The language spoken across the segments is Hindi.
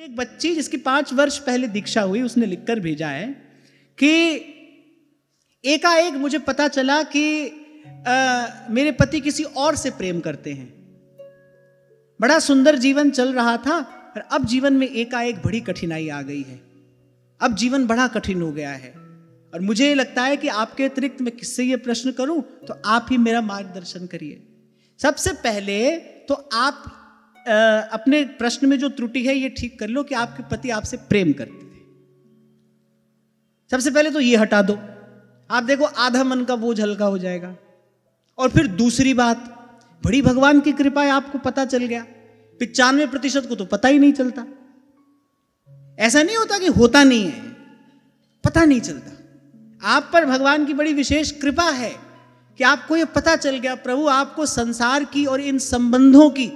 एक बच्ची जिसकी 5 वर्ष पहले दीक्षा हुई, उसने लिखकर भेजा है कि एकाएक मुझे पता चला कि मेरे पति किसी और से प्रेम करते हैं। बड़ा सुंदर जीवन चल रहा था और अब जीवन में एकाएक बड़ी कठिनाई आ गई है। अब जीवन बड़ा कठिन हो गया है और मुझे लगता है कि आपके अतिरिक्त मैं किससे ये प्रश्न करूं, तो आप ही मेरा मार्गदर्शन करिए। सबसे पहले तो आप अपने प्रश्न में जो त्रुटि है ये ठीक कर लो कि आपके पति आपसे प्रेम करते थे। सबसे पहले तो ये हटा दो, आप देखो आधा मन का बोझ हल्का हो जाएगा। और फिर दूसरी बात, बड़ी भगवान की कृपा है, आपको पता चल गया। 95% को तो पता ही नहीं चलता। ऐसा नहीं होता कि होता नहीं है, पता नहीं चलता। आप पर भगवान की बड़ी विशेष कृपा है कि आपको ये पता चल गया। प्रभु आपको संसार की और इन संबंधों की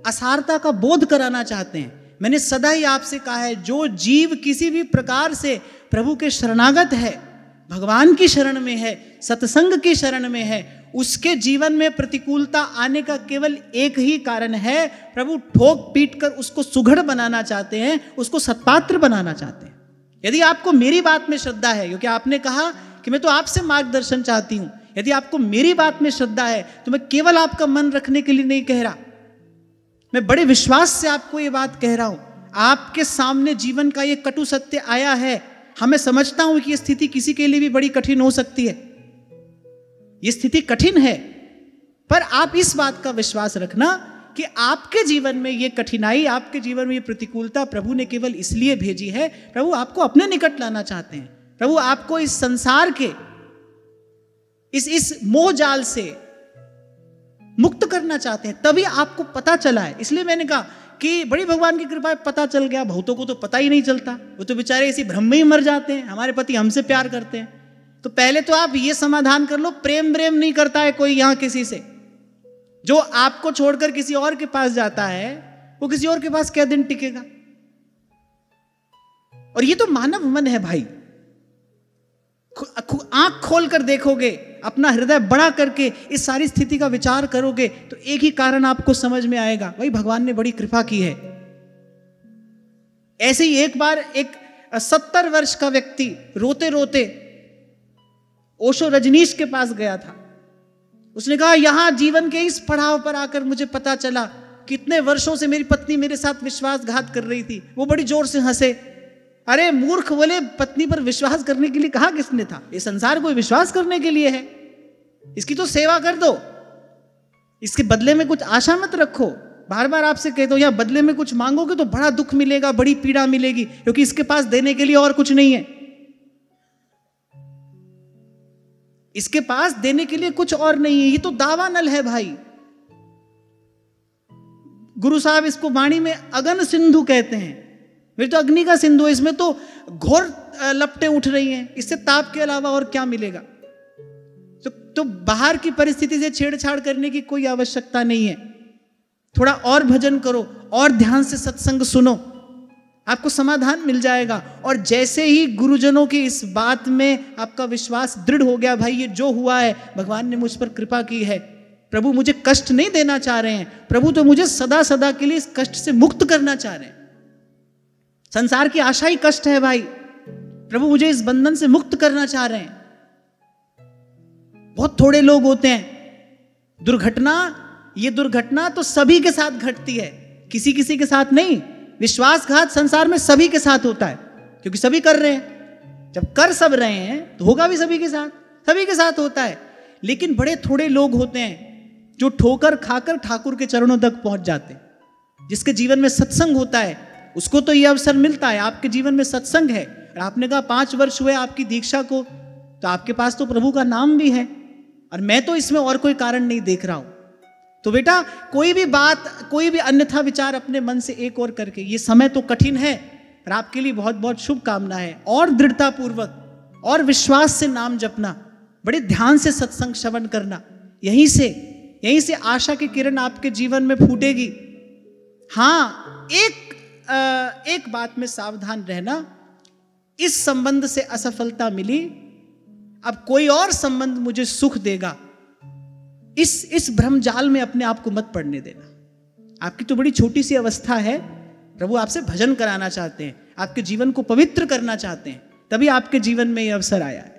असारता का बोध कराना चाहते हैं। मैंने सदा ही आपसे कहा है, जो जीव किसी भी प्रकार से प्रभु के शरणागत है, भगवान की शरण में है, सत्संग की शरण में है, उसके जीवन में प्रतिकूलता आने का केवल एक ही कारण है, प्रभु ठोक पीट कर उसको सुघड़ बनाना चाहते हैं, उसको सत्पात्र बनाना चाहते हैं। यदि आपको मेरी बात में श्रद्धा है, क्योंकि आपने कहा कि मैं तो आपसे मार्गदर्शन चाहती हूं, यदि आपको मेरी बात में श्रद्धा है तो मैं केवल आपका मन रखने के लिए नहीं कह रहा, मैं बड़े विश्वास से आपको ये बात कह रहा हूं। आपके सामने जीवन का ये कटु सत्य आया है। हमें समझता हूं कि ये स्थिति किसी के लिए भी बड़ी कठिन हो सकती है, ये स्थिति कठिन है, पर आप इस बात का विश्वास रखना कि आपके जीवन में ये कठिनाई, आपके जीवन में ये प्रतिकूलता प्रभु ने केवल इसलिए भेजी है, प्रभु आपको अपने निकट लाना चाहते हैं। प्रभु आपको इस संसार के इस मोह जाल से मुक्त करना चाहते हैं, तभी आपको पता चला है। इसलिए मैंने कहा कि बड़ी भगवान की कृपा पता चल गया। बहुतों को तो पता ही नहीं चलता, वो तो बेचारे इसी भ्रम में ही मर जाते हैं। हमारे पति हमसे प्यार करते हैं, तो पहले तो आप ये समाधान कर लो, प्रेम नहीं करता है कोई यहां किसी से। जो आपको छोड़कर किसी और के पास जाता है, वो किसी और के पास क्या दिन टिकेगा। और ये तो मानव मन है भाई। आंख खोलकर देखोगे, अपना हृदय बड़ा करके इस सारी स्थिति का विचार करोगे, तो एक ही कारण आपको समझ में आएगा, भाई भगवान ने बड़ी कृपा की है। ऐसे ही एक बार एक 70 वर्ष का व्यक्ति रोते रोते ओशो रजनीश के पास गया था। उसने कहा, यहां जीवन के इस पड़ाव पर आकर मुझे पता चला, कितने वर्षों से मेरी पत्नी मेरे साथ विश्वासघात कर रही थी। वो बड़ी जोर से हंसे। अरे मूर्ख, बोले पत्नी पर विश्वास करने के लिए कहा किसने था? ये संसार कोई विश्वास करने के लिए है। इसकी तो सेवा कर दो, इसके बदले में कुछ आशा मत रखो। बार बार आपसे कहता हूं, यहां बदले में कुछ मांगोगे तो बड़ा दुख मिलेगा, बड़ी पीड़ा मिलेगी, क्योंकि इसके पास देने के लिए और कुछ नहीं है। इसके पास देने के लिए कुछ और नहीं है। ये तो दावानल है भाई। गुरु साहब इसको वाणी में अगन सिंधु कहते हैं। फिर तो अग्नि का सिंधु है, इसमें तो घोर लपटें उठ रही हैं। इससे ताप के अलावा और क्या मिलेगा? तो बाहर की परिस्थिति से छेड़छाड़ करने की कोई आवश्यकता नहीं है। थोड़ा और भजन करो और ध्यान से सत्संग सुनो, आपको समाधान मिल जाएगा। और जैसे ही गुरुजनों की इस बात में आपका विश्वास दृढ़ हो गया, भाई ये जो हुआ है भगवान ने मुझ पर कृपा की है, प्रभु मुझे कष्ट नहीं देना चाह रहे हैं, प्रभु तो मुझे सदा सदा के लिए इस कष्ट से मुक्त करना चाह रहे हैं। संसार की आशा ही कष्ट है भाई, प्रभु मुझे इस बंधन से मुक्त करना चाह रहे हैं। बहुत थोड़े लोग होते हैं। ये दुर्घटना तो सभी के साथ घटती है, किसी किसी के साथ नहीं। विश्वासघात संसार में सभी के साथ होता है, क्योंकि सभी कर रहे हैं। जब कर सब रहे हैं तो होगा भी सभी के साथ होता है। लेकिन बड़े थोड़े लोग होते हैं जो ठोकर खाकर ठाकुर के चरणों तक पहुंच जाते हैं। जिसके जीवन में सत्संग होता है उसको तो यह अवसर मिलता है। आपके जीवन में सत्संग है और आपने कहा 5 वर्ष हुए आपकी दीक्षा को, तो आपके पास तो प्रभु का नाम भी है, और मैं तो इसमें और कोई कारण नहीं देख रहा हूं। तो बेटा, कोई भी बात, कोई भी अन्यथा विचार अपने मन से एक और करके, ये समय तो कठिन है पर आपके लिए बहुत बहुत शुभकामना है। और दृढ़ता पूर्वक और विश्वास से नाम जपना, बड़े ध्यान से सत्संग श्रवण करना, यहीं से आशा की किरण आपके जीवन में फूटेगी। हाँ, एक बात में सावधान रहना, इस संबंध से असफलता मिली, अब कोई और संबंध मुझे सुख देगा, इस भ्रम जाल में अपने आप को मत पड़ने देना। आपकी तो बड़ी छोटी सी अवस्था है, प्रभु आपसे भजन कराना चाहते हैं, आपके जीवन को पवित्र करना चाहते हैं, तभी आपके जीवन में ये अवसर आया है।